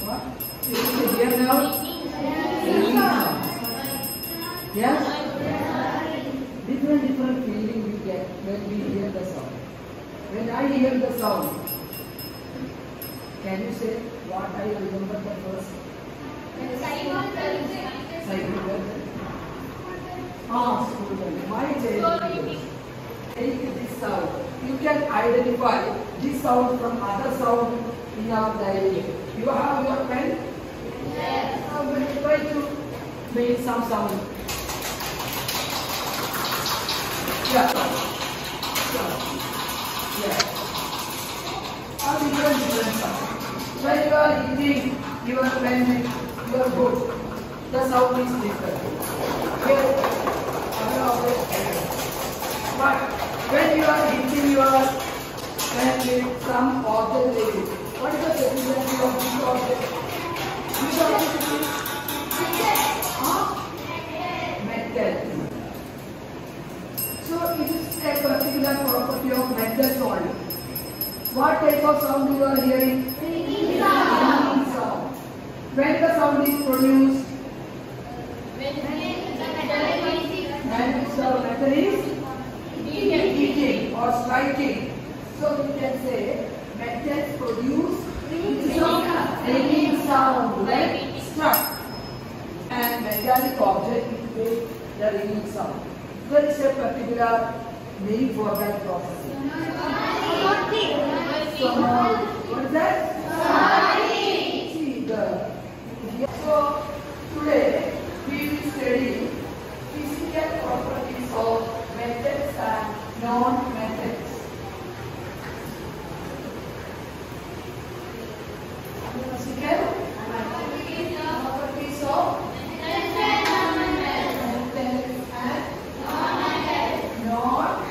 What? Is it here now? Yes? Different feeling we get when we hear the sound. When I hear the sound, can you say what I remember the first? Cycle. School. My child. Take this sound. You can identify this sound from other sound in our diary. You have your pen? Yes. Now we try to make some sound. Yeah. Yeah. Different sound. When you are eating your pen with your food, the sound is different. Here, but when you are hitting your pen with some object, what is the definition of this object? Which object is it? Metal. So it is a particular property of metal solid. What type of sound you are hearing? Ringing sound. When the sound is produced? When the metal is heating or striking. So we can say metals produce ringing sound when struck, and metallic object will the ringing sound. There is a particular name for that process. What is that? So today we will study physical properties of metals and non-metals. Physical properties of metals and non-metals.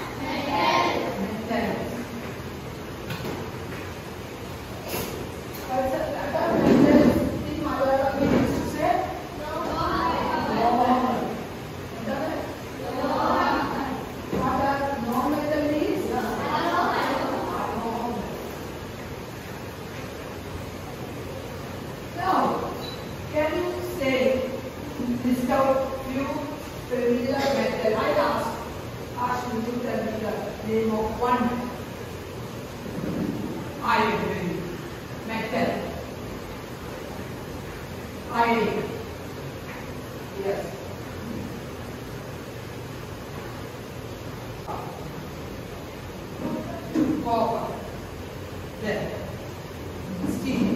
Copper. Then steel.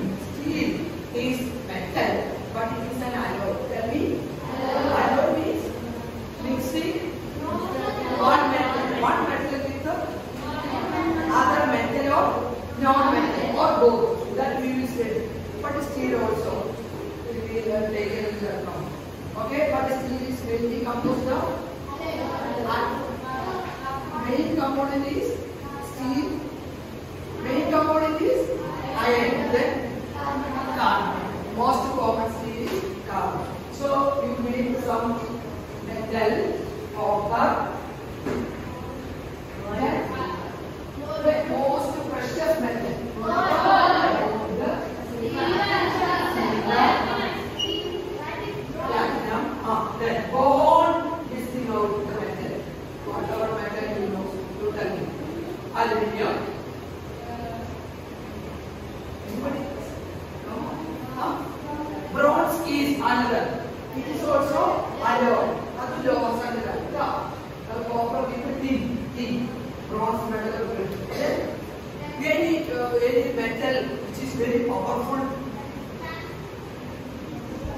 Steel is metal, but it is an alloy. Tell me. Alloy means mixing one metal with the other metal or non-metal or both. That we will say. But steel also. We will take it into account. Okay, but steel is mainly composed of main component is steel. Main component is iron. Then carbon. Most common steel is carbon. So you make some metal, copper. Then the most precious metal. Platinum. Then bone is the metal. Whatever metal you know, you tell me. Aluminium. Bronze is another. It is also alloy. Copper thin. Bronze metal. Any metal which is very powerful.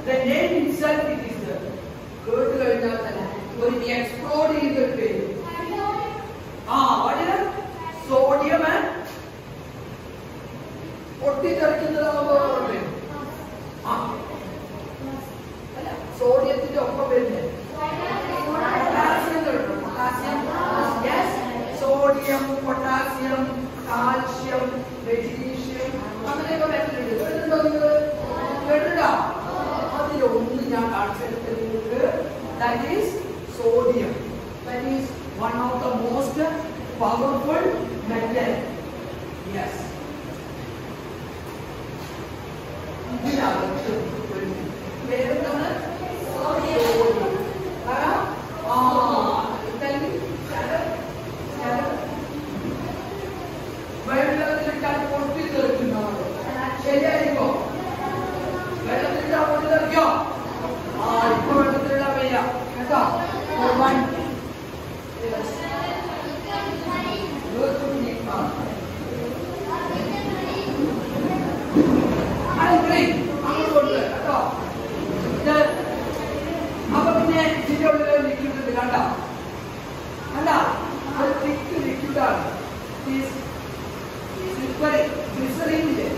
The name itself it is the exploding the pain. What is that? Sodium and sodium, potassium, calcium, magnesium. That is sodium. That is one of the most powerful metal. Yes. വെയിലായിരിക്കോ? വെള്ളത്തിലിട്ടാ പൊട്ടിത്തെറിക്കോ? ഇപ്പൊ വെള്ളത്തിലിടാൻ വയ്യ കേട്ടോ. അപ്പൊ പിന്നെ ഇതിന്റെ ഉള്ളിൽ liquid ഉണ്ട് കണ്ട അല്ല അത് തിക്ക് ലിക്വിഡാണ്. ഗ്ലിസറിനില്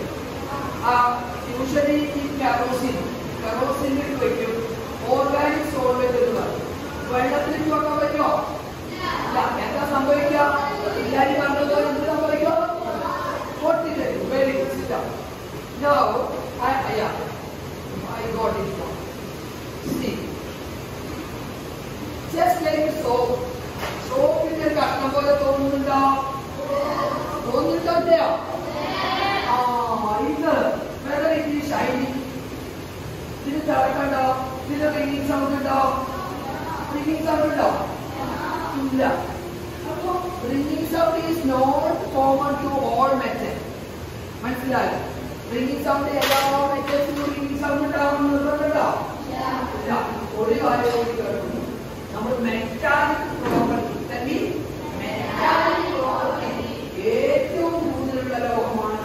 യൂഷ്വലി ഈ കെറോസിനിൽ വയ്ക്കും. ഓർഗാനിക് സോൾവെന്റ് എന്ന് പറയും. വെള്ളത്തിൽ വെക്കാൻ പറ്റുമോ? ഇല്ല. എന്താ സംഭവിക്കുക? എല്ലാവരും പറഞ്ഞതുപോലെ എന്ത് സംഭവിക്കുക? പൊട്ടിത്തരും. Very good. Now I got it now. See, just like soap. സോപ്പിന്റെ കഷ്ണം പോലെ തോന്നുന്നുണ്ടോ? തോന്നുന്നുണ്ടോ? ഇത് വെറുതെ ഈ ഷൈനി ഇതിന് തിളക്കണ്ടോ? ഇതിന് റിംഗിങ് സൗണ്ട് ഉണ്ടോ? റിംഗിങ് സൗണ്ട് ഉണ്ടോ? ഇല്ല. അപ്പൊ ringing sound is not common to all metal. മനസ്സിലായോ? റിംഗിങ് സൗണ്ട് എല്ലാ മെറ്റൽസിനും റിംഗിങ് സൗണ്ട് ഉണ്ടാവുന്നുണ്ടോ? ഇല്ല. ഒരു കാര്യം കൂടി കേൾക്കുന്നു. നമ്മൾ മെറ്റാലിക് പ്രോപ്പർട്ടി ഏറ്റവും കൂടുതലുള്ള ലോകമാണ്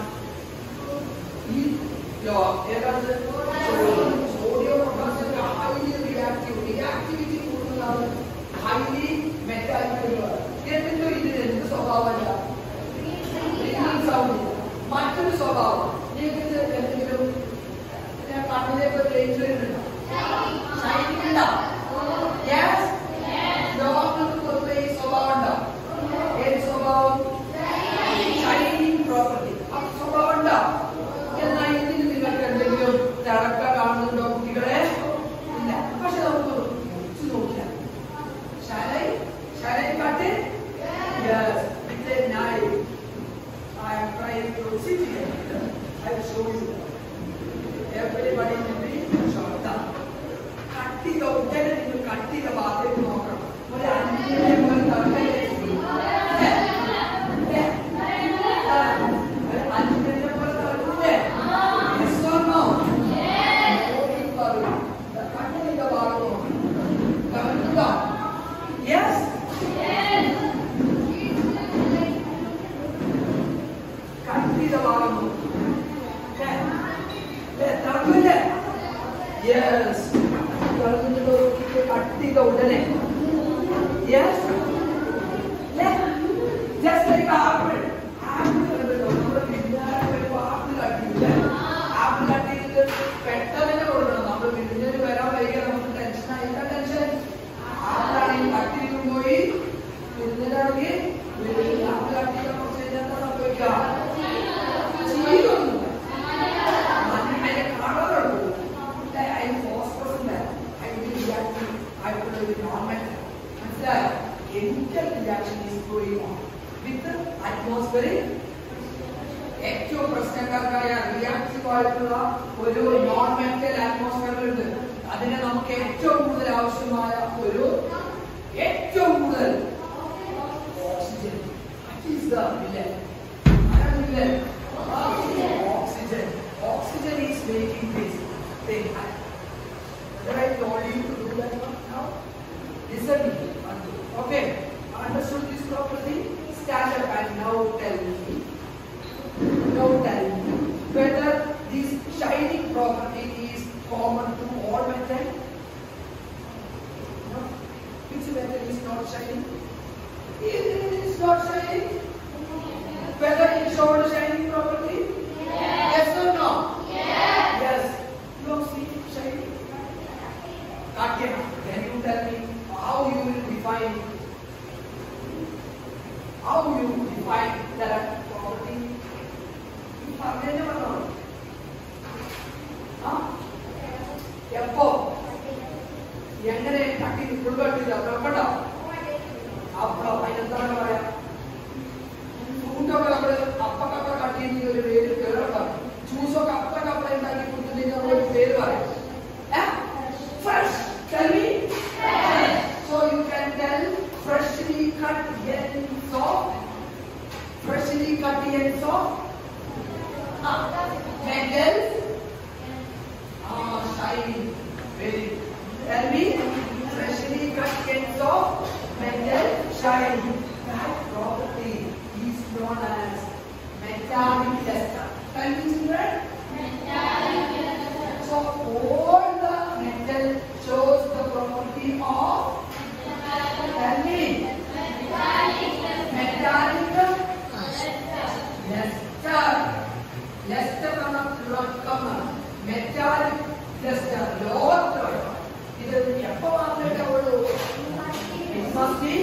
ഈ ലോകം. ഏതാണ്? സോഡിയം പൊട്ടാസ്യം ഹൈലി റിയാക്ടിവിറ്റി കൂടുതലാണ്. Highly metallic. എന്നിട്ടും ഇതിന് എന്ത് സ്വഭാവമല്ല? Ringing sound. മറ്റൊരു സ്വഭാവം നിങ്ങൾക്ക് എന്തെങ്കിലും കണ്ണിലേക്ക് ഡേഞ്ചർ ഉണ്ടോ? ഷൈനിങ് ഉണ്ടോ? യെസ്. ലോകങ്ങൾക്ക് പൊതുവെ ഈ സ്വഭാവം ഉണ്ടോ? ഏത് സ്വഭാവം? Shining property. ആ സ്വഭാവം ഉണ്ടോ? എന്നാൽ ഇതിന് നിങ്ങൾക്ക് എന്തെങ്കിലും തിളക്ക കാണുന്നുണ്ടോ കുട്ടികളെ? ഇല്ല. പക്ഷെ നമുക്ക് നോക്കിയാൽ ഷൈനിങ് കാട്ട്. Yes. It's a knife. I am trying to sit here. I will show you. Everybody will be short. Cut it out. Then you cut it about it more. But I need to cut it. Yes or no? Yes. Yes. Yes. Just like apple. Chemical reaction is going on with the atmospheric. ഏറ്റവും പ്രശ്നക്കാരായ reactive ആയിട്ടുള്ള ഒരു non metal atmosphere ഉണ്ട്. അതിന് നമുക്ക് ഏറ്റവും കൂടുതൽ ആവശ്യമായ ഏറ്റവും കൂടുതൽ oxygen. Oxygen is making this thing happen. Whether I told you to do that now? Listen to me. Okay, understood this property? Stand up and now tell me whether this shining property is common to all metal. No? Which metal is not shining? It is not shining. Whether it showed shining property? Yes or no? Yes. You have seen shining? Okay. Can you tell me how you will define that property? എപ്പോ എങ്ങനെ തട്ടി ഉൾപ്പെട്ടില്ല ഉറപ്പുണ്ടോ? അപ്പോ അതിനെന്താണ് പറയാ? ഫ്രൂട്ടൊക്കെ നമ്മള് അപ്പക്കപ്പ cut ചെയ്യുന്ന ഒരു പേര് കേൾക്കാം. ജ്യൂസൊക്കെ അപ്പക്കപ്പ ഉണ്ടാക്കി കൊടുത്തിട്ട് നമ്മളൊരു പേര് പറയാം. Fresh. Tell me. So you can tell freshly cut and soft. Freshly cut and soft. Metals. Shine. Very good. Tell me, freshly cut cans of metal shine. That property is known as metallic luster. Tell me, children. Metallic luster. So all the metal shows the property of. Tell me. Metallic luster. Luster from a comma. Metallic luster. Lower. It must be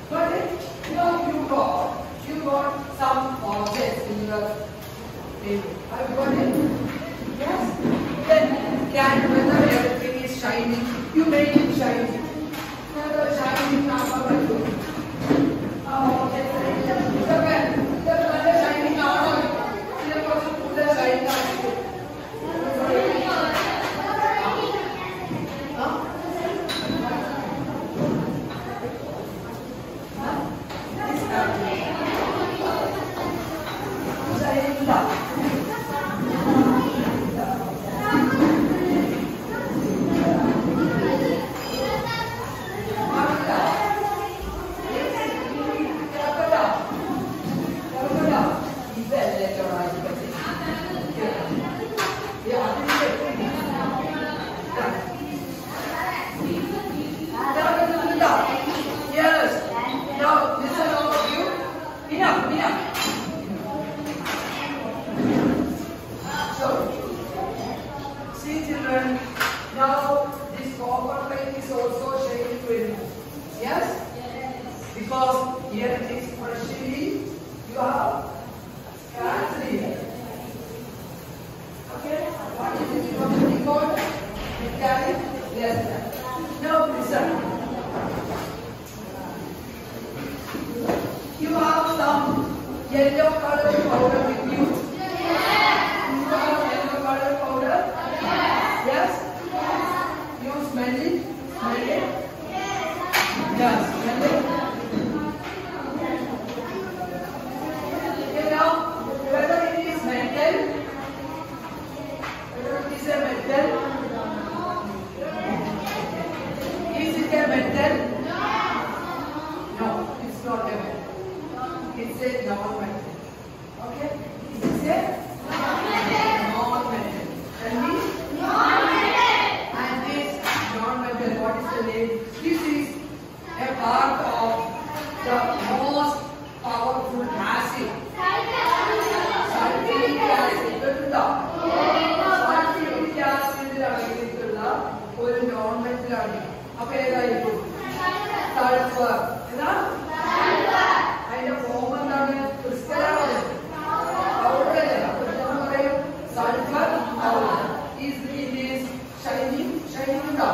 but now you got some objects in your table. Have you got it? Yes. Then whether everything is shining, you make it shining. Whether shining now, yellow color powder with you? Yes. You have yellow color powder? Yes. You smell it? Smell it? Yes. Smell it? Okay, now, whether it is metal, whether it is a metal, is it a metal? No, it's not a metal. It's a non-metal. Okay? It's a non-metal. Tell me? Non-metal. And this non-metal, what is the name? This is a part of the most powerful acid. Sulfuric acid. Sulfuric acid അടങ്ങിയിട്ടുള്ള ഒരു non-metal ആണ്. അപ്പോൾ ഏതായിരിക്കും? Sulfur. ഏതാ? അതിന്റെ form എന്താണ്? ക്രിസ്റ്റലാണ്. Powder അല്ല. നമ്മൾ പറയും sulphur powder. Is shining? Shining ഉണ്ടോ?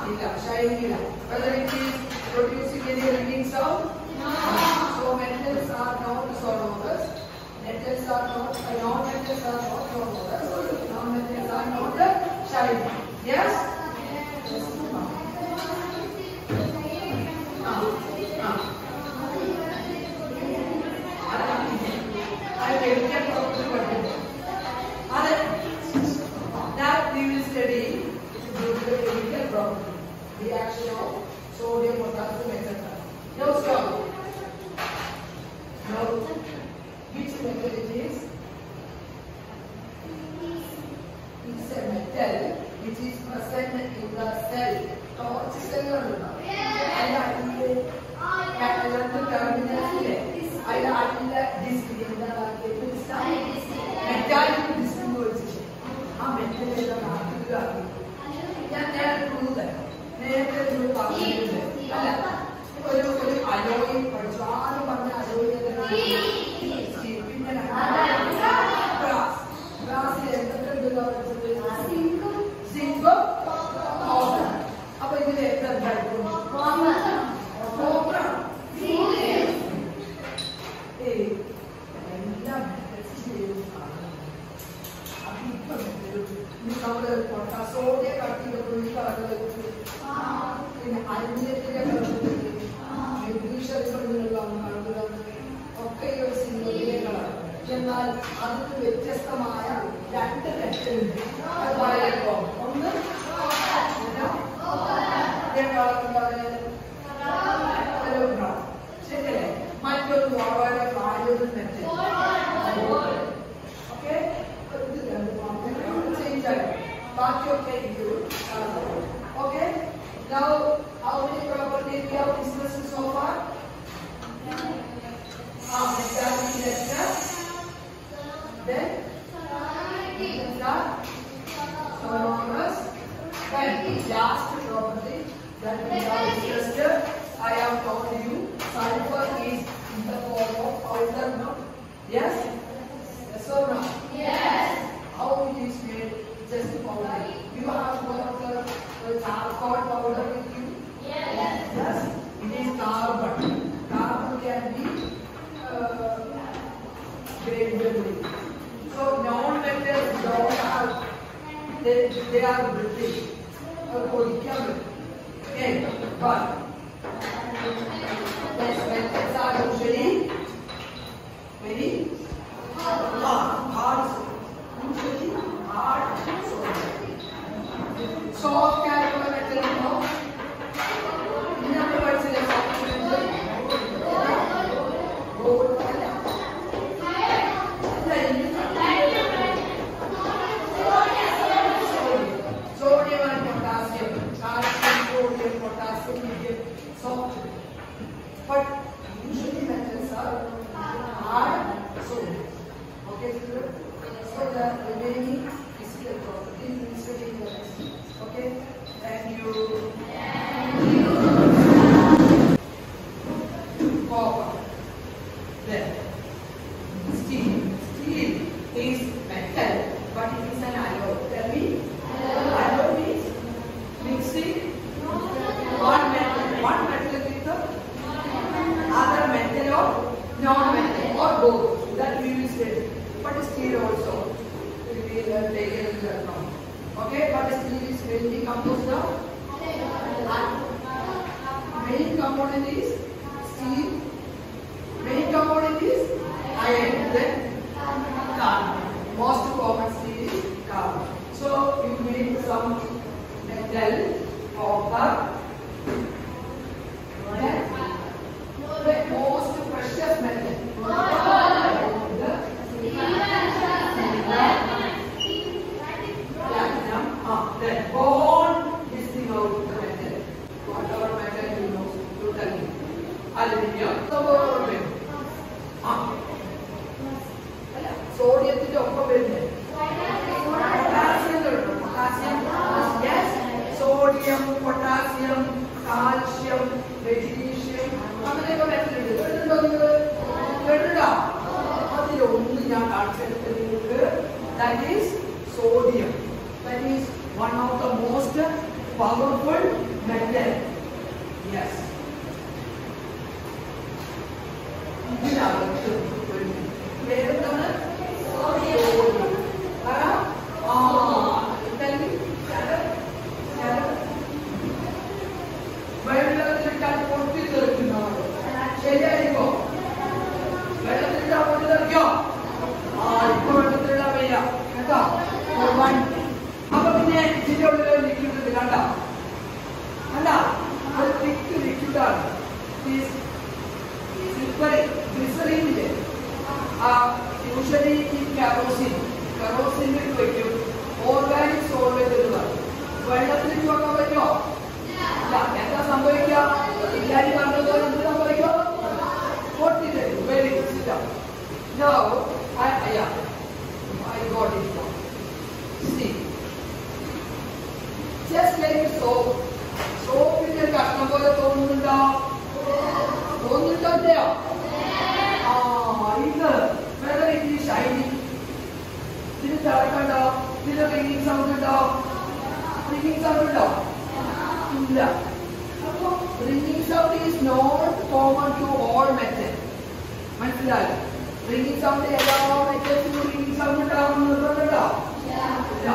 ഇല്ല. Shining ഇല്ല. Whether it is producing any ringing sound? No. So metals are not sonorous. Metals are not. Non-metals are not sonorous. Non-metals are not shining. Yes? Yes. That we will study due to the chemical property, reaction of sodium, potassium, etc. Now stop. Now, which metal it is? It's a metal which is present in the cell. Torch cell or not? Okay, അതിന് വ്യത്യസ്തമായ രണ്ട് മെറ്റലുണ്ട്. അത് പറയുമ്പോ ഒന്ന് ശരിയല്ലേ? മറ്റൊരു വളരെ valuable metal. Okay, ഇത് ചേഞ്ച് ആയി ബാക്കിയൊക്കെ ഇത്. Okay, now how many properties we have discussed so far? Metallic lecture, then sonorous, then last property that we have discussed. I have told you sulfur is in the form of powder, no? Yes? Yes or no? Yes. How it is made? Just powder. You have got the charcoal powder with you? Yes. Yes. It is carbon. Carbon can be gradable. So non-metals don't have. They are brittle. Okay, but yes, metals are usually very hard. Usually hard. Soft character metal, no? In other words, it is soft metal. Gold. Sodium and potassium. Calcium, sodium, potassium, medium, soft. But usually metals are hard sodium. Okay, so the remaining physical properties will study in the next. Okay, thank you. Copper. Then steel. Steel is metal, but it is an alloy. Tell me. Alloy means mixing one metal with the other metal or non-metal or both. That we will say. But steel also. We will take it into account. Okay, but steel is mainly composed of main component is steel, main component is iron, then carbon. Most common steel is carbon. So you make some metal, copper, then the most precious metal. Then go on listing out the metal. Whatever metal you know, you tell me. Aluminium, sodium is also potassium, yes, sodium, potassium, calcium, magnesium. How many metals? That is sodium. That is one of the most powerful metal. Yes. Usually in kerosene will put you organic solvent in the വെള്ളത്തിൽ വെക്കാൻ പറ്റുമോ? ഇല്ല. എന്താ സംഭവിക്കുക? എല്ലാവരും പറഞ്ഞതുപോലെ എന്ത് സംഭവിക്കുക? പൊട്ടിത്തരും. Very good. Now I got it now. See, just like soap. സോപ്പിന്റെ കഷ്ണം പോലെ തോന്നുന്നുണ്ടോ? തോന്നുന്നുണ്ടോ? ഇല്ലയോ? ഇത് whether it is shiny, ഇതിന് തിളക്കണ്ടോ? ഇതിന് റിംഗിങ് സൗണ്ട് ഉണ്ടോ? റിംഗിങ് സൗണ്ട് ഉണ്ടോ? ഇല്ല. അപ്പൊ ringing sound is not common to all metal. മനസ്സിലായോ? റിംഗിങ് സൗണ്ട് എല്ലാ മെറ്റൽസിനും റിംഗിങ് സൗണ്ട് ഉണ്ടാവുന്നുണ്ടോ? ഇല്ല.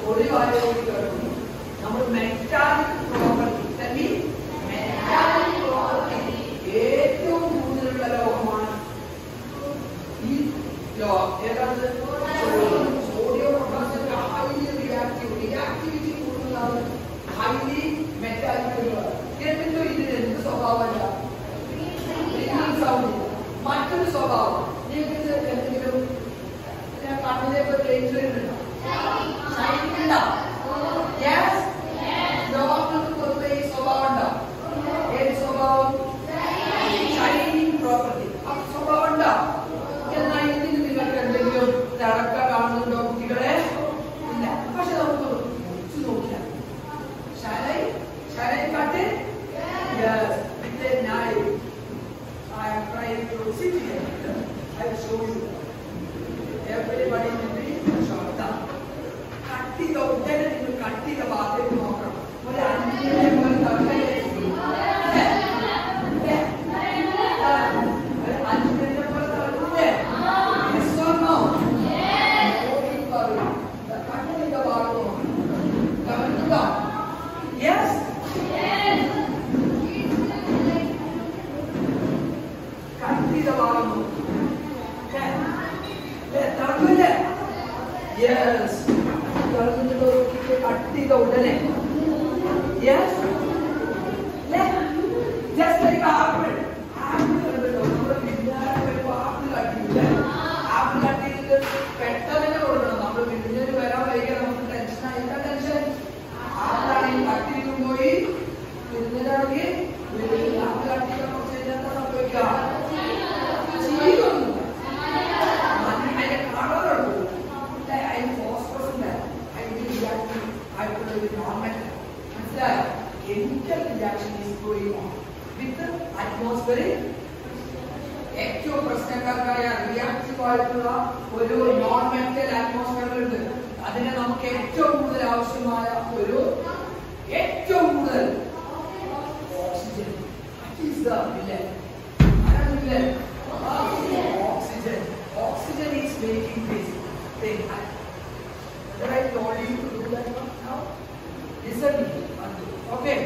ഒരു കാര്യം കൂടി കേൾക്കുന്നു. നമ്മൾ മെറ്റാലിക് പ്രോപ്പർട്ടി ഏറ്റവും കൂടുതലുള്ള ലോകമാണ് ഈ ലോകം. ഏതാണ്? സ്വഭാവം. നിങ്ങൾക്ക് എന്തെങ്കിലും കണ്ണിലേക്ക് ഡേഞ്ചർ വരുന്നുണ്ടോ? ഷൈനിങ് ഉണ്ടോ? യെസ്. ലോകങ്ങൾക്ക് പൊതുവെ ഈ സ്വഭാവം ഉണ്ടോ? ഏത് സ്വഭാവം? Shining property. ആ സ്വഭാവം ഉണ്ടോ? എന്നാൽ ഇതിന് നിങ്ങൾക്ക് എന്തെങ്കിലും തിളക്ക കാണുന്നുണ്ടോ കുട്ടികളെ? ഇല്ല. പക്ഷെ നമുക്ക് നോക്കിയാൽ shine cut it? Yes. With a knife. I am trying to sit here. I will show you. Everybody will be short down. Cut it out there and you cut it about it more. What are you doing? Yes. Country the bottom. Yes. Country the udane. Yes. Just like apple. Chemical reaction is going on with the atmospheric ഏറ്റവും പ്രശ്നക്കാരായ reactive ആയിട്ടുള്ള ഒരു non metal atmosphere ഉണ്ട്. അതിന് നമുക്ക് ഏറ്റവും കൂടുതൽ ആവശ്യമായ ഒരു ഏറ്റവും കൂടുതൽ oxygen. Oxygen. Oxygen is making this thing. I told you to do that now. Listen to me. Okay.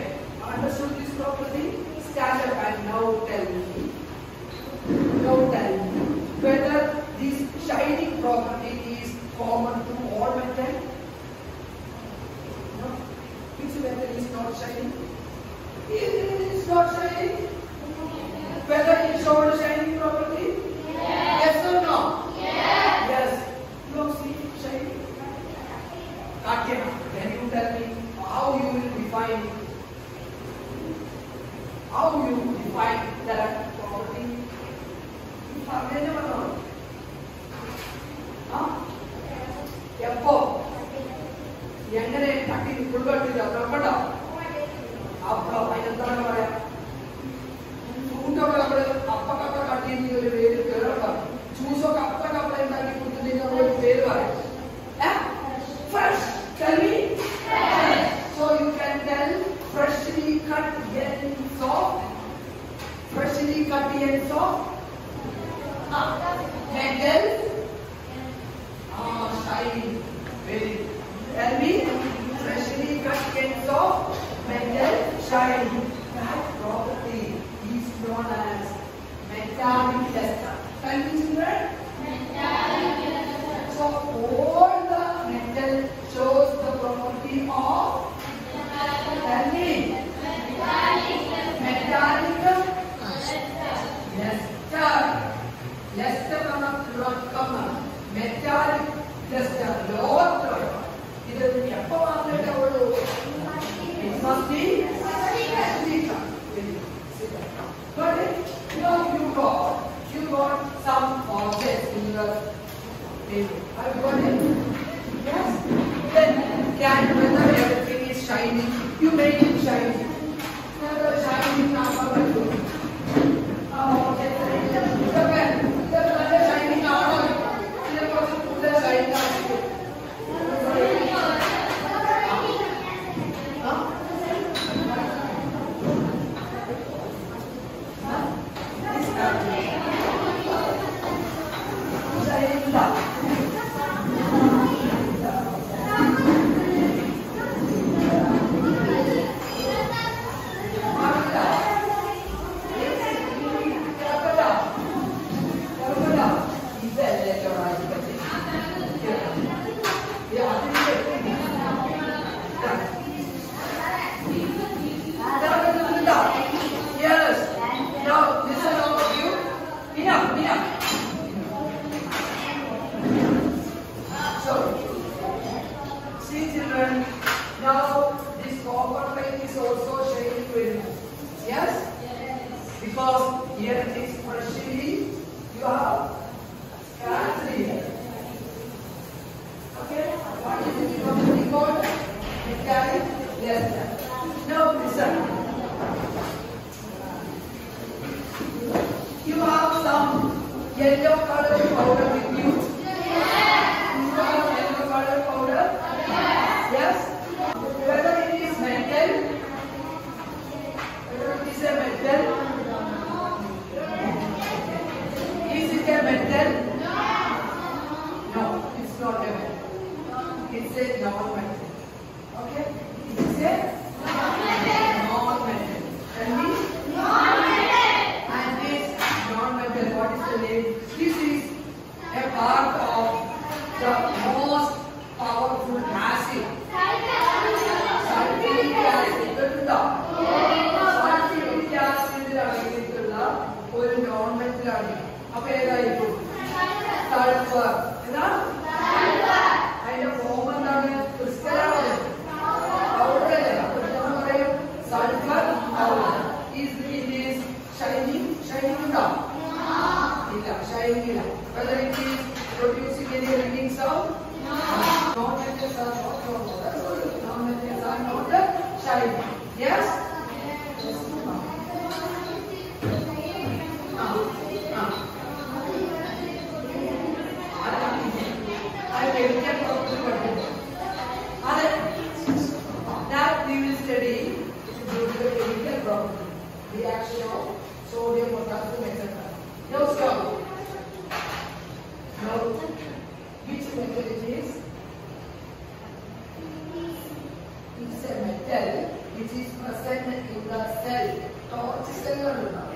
Understood this property? Stand up and now tell me. Whether this shining property is common to all metal. No. Which metal is not shining? It is not shining. Whether it shows shining property? Yes or no? Yes. You see shining? Katya, can you tell me how you will define? How you define that property? എപ്പോ എങ്ങനെ തട്ടി ഉൾപ്പെട്ടില്ല പുറപ്പെട്ടോ? അപ്പൊ അതിനെന്താണ് പറയാ? ഫ്രൂട്ടൊക്കെ നമ്മള് അപ്പക്കപ്പ cut ചെയ്ത് ഒരു പേര് കേറണം. ജ്യൂസൊക്കെ അപ്പക്കപ്പ ഉണ്ടാക്കി കൊടുത്തിട്ട് നമ്മളൊരു പേര് പറയാം. Fresh. Tell me. So you can tell freshly cut and soft. Freshly cut and soft. Metal. Shine. Very good. Tell me. Freshly cut and soft. Metal. Shine. That property is known as metallic luster. Tell me, children. Metallic luster. So all the metal shows the property of. Tell me. Metallic luster. Luster come. Metallic luster. It must be. But you got some objects in your table. Have you got it? Yes. Then whether everything is shining, you make it shiny. Whether shining now, You have scratched here. Okay? What is the property called? Metallic luster. Now listen. You have some yellow color powder with you. Yes. You have yellow color powder. Yes. Whether it is metal, whether it is a metal, is it a metal? No, it's not a metal. It's a non-metal. Okay? It's a non-metal. Tell me. And this non-metal, what is the name? This is a part of the most powerful acid. Sulfuric acid. Sulfuric acid അടങ്ങിയിട്ടുള്ള ഒരു non-metal ആണ്. അപ്പോൾ ഏതായിരിക്കും? Sulfur. ഏതാ? അതിന്റെ form എന്താണ്? ക്രിസ്റ്റലാണ്. Powder അല്ല. അപ്പോൾ നമ്മൾ പറയും sulphur powder. Is shining? Shining ഉണ്ടോ? ഇല്ല, shining ഇല്ല. Whether it is producing any ringing sound? Non-metals are not non-metals are not shining. Yes? That we will study due to the chemical property, reaction of sodium, potassium, etc. Now stop. Now, which metal it is? It's a metal which is present in the cell. Torch cell or not?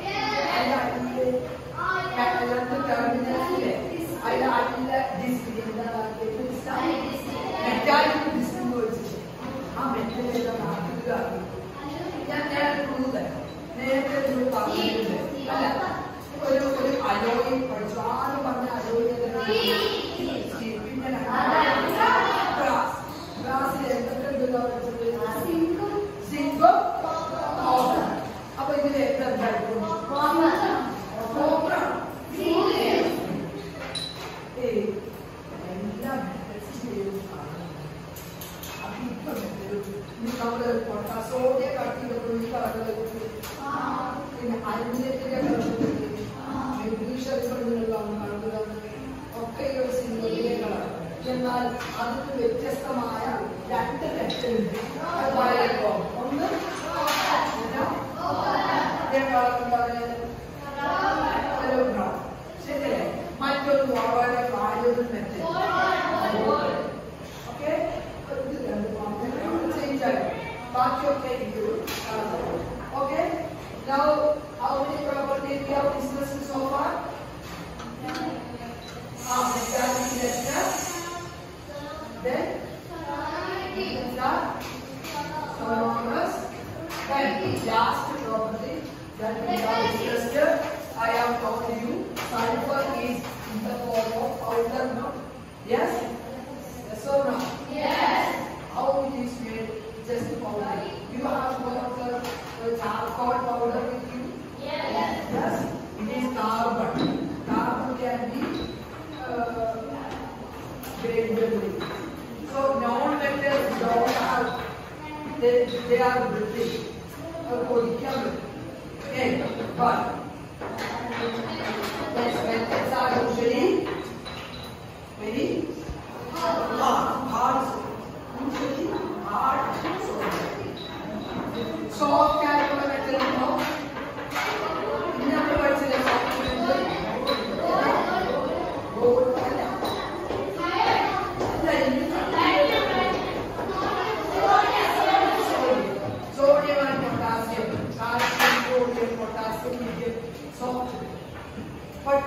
എന്നാൽ അതിന് വ്യത്യസ്തമായ രണ്ട് ഘട്ടങ്ങളുണ്ട്. ഒന്ന് ശരിയല്ലേ? മറ്റൊരു വളരെ വാഴൊരു metal. Okay, ഇത് രണ്ടും ചേഞ്ച് ആയി ബാക്കിയൊക്കെ ഇത്. Okay, now how many properties we have discussed so far? Metallic luster, then sonorous, then last property that we have discussed. I have told you sulfur is in the form of powder now. Yes? Yes or no? Yes. How it is made? Just powder. You have got the charcoal powder with you? Yes. Yes. It is carbon. Carbon can be graded. So non-metals don't have, they are brittle. Okay, but metals are usually very hard. Usually hard. Soft character metal, no? In other words, in a soft metal, gold. Sodium and potassium, calcium, sodium, potassium, soft. But